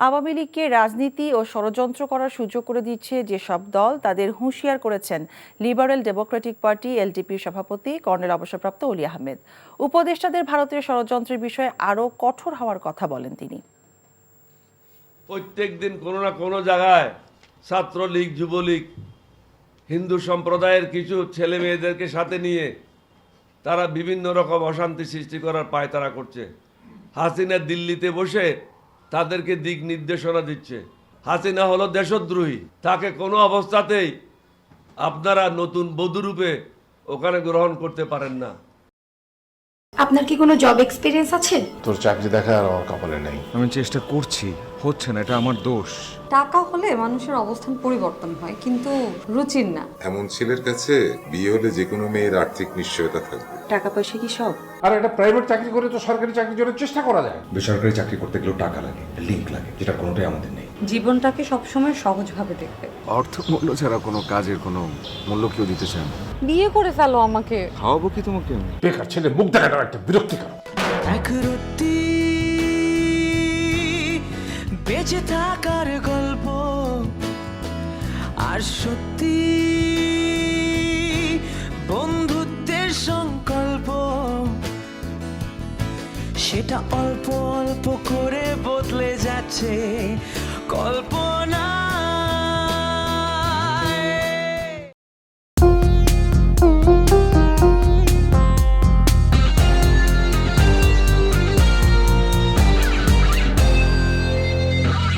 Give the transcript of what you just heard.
আওয়ামী লীগকে রাজনীতি ও ষড়যন্ত্র করার সুযোগ করে দিচ্ছে যেসব দল তাদের হুঁশিয়ার করেছেন লিবারেল ডেমোক্রেটিক পার্টি এলডিপির সভাপতি কর্নেল অবসরপ্রাপ্ত অলি আহমেদ। উপদেষ্টাদের ভারতীয় ষড়যন্ত্রের বিষয়ে আরও কঠোর হওয়ার কথা বলেন তিনি। প্রত্যেক দিন কোনো না কোনো জায়গায় ছাত্রলীগ, যুবলীগ, হিন্দু সম্প্রদায়ের কিছু ছেলে মেয়েদেরকে সাথে নিয়ে তারা বিভিন্ন রকম অশান্তি সৃষ্টি করার পায়তারা করছে। হাসিনা দিল্লিতে বসে তাদেরকে দিক নির্দেশনা দিচ্ছে। হাসিনা হলো দেশদ্রোহী, তাকে কোনো অবস্থাতেই আপনারা নতুন বধূরূপে ওখানে গ্রহণ করতে পারেন না। আপনার কি কোনো জব এক্সপিরিয়েন্স আছে? তোর চাকরি দেখা আর আমার কপালে নেই। আমি চেষ্টা করছি, হচ্ছে না, এটা আমার দোষ। টাকা হলে মানুষের অবস্থান পরিবর্তন হয়, কিন্তু রুচির না। এমন ছেলের কাছে বিয়ে হলে যে কোনো মেয়ের আর্থিক নিশ্চয়তা থাকবে। টাকা পয়সা কি সব? আর একটা প্রাইভেট চাকরি করে তো সরকারি চাকরির জন্য চেষ্টা করা যায়। বেসরকারি চাকরি করতে গেলেও টাকা লাগে, লিঙ্ক লাগে, যেটা কোনোটাই আমাদের নেই। জীবনটাকে সবসময় সহজভাবে দেখবে। অর্থ মূল্য ছাড়া কোনো কাজের কোনো মূল্য কেউ দিতে চায় না। বিয়ে করে ফেলো আমাকে। খাওয়াবো কি তোমাকে আমি? বেকার ছেলে মুখ দেখাটা একটা বিরক্তিকর। এক রত্তি বেঁচে থাকার গল্প, আর সত্যি বন্ধুত্বের সংকল্প, সেটা অল্প অল্প করে বদলে যাচ্ছে। গল্প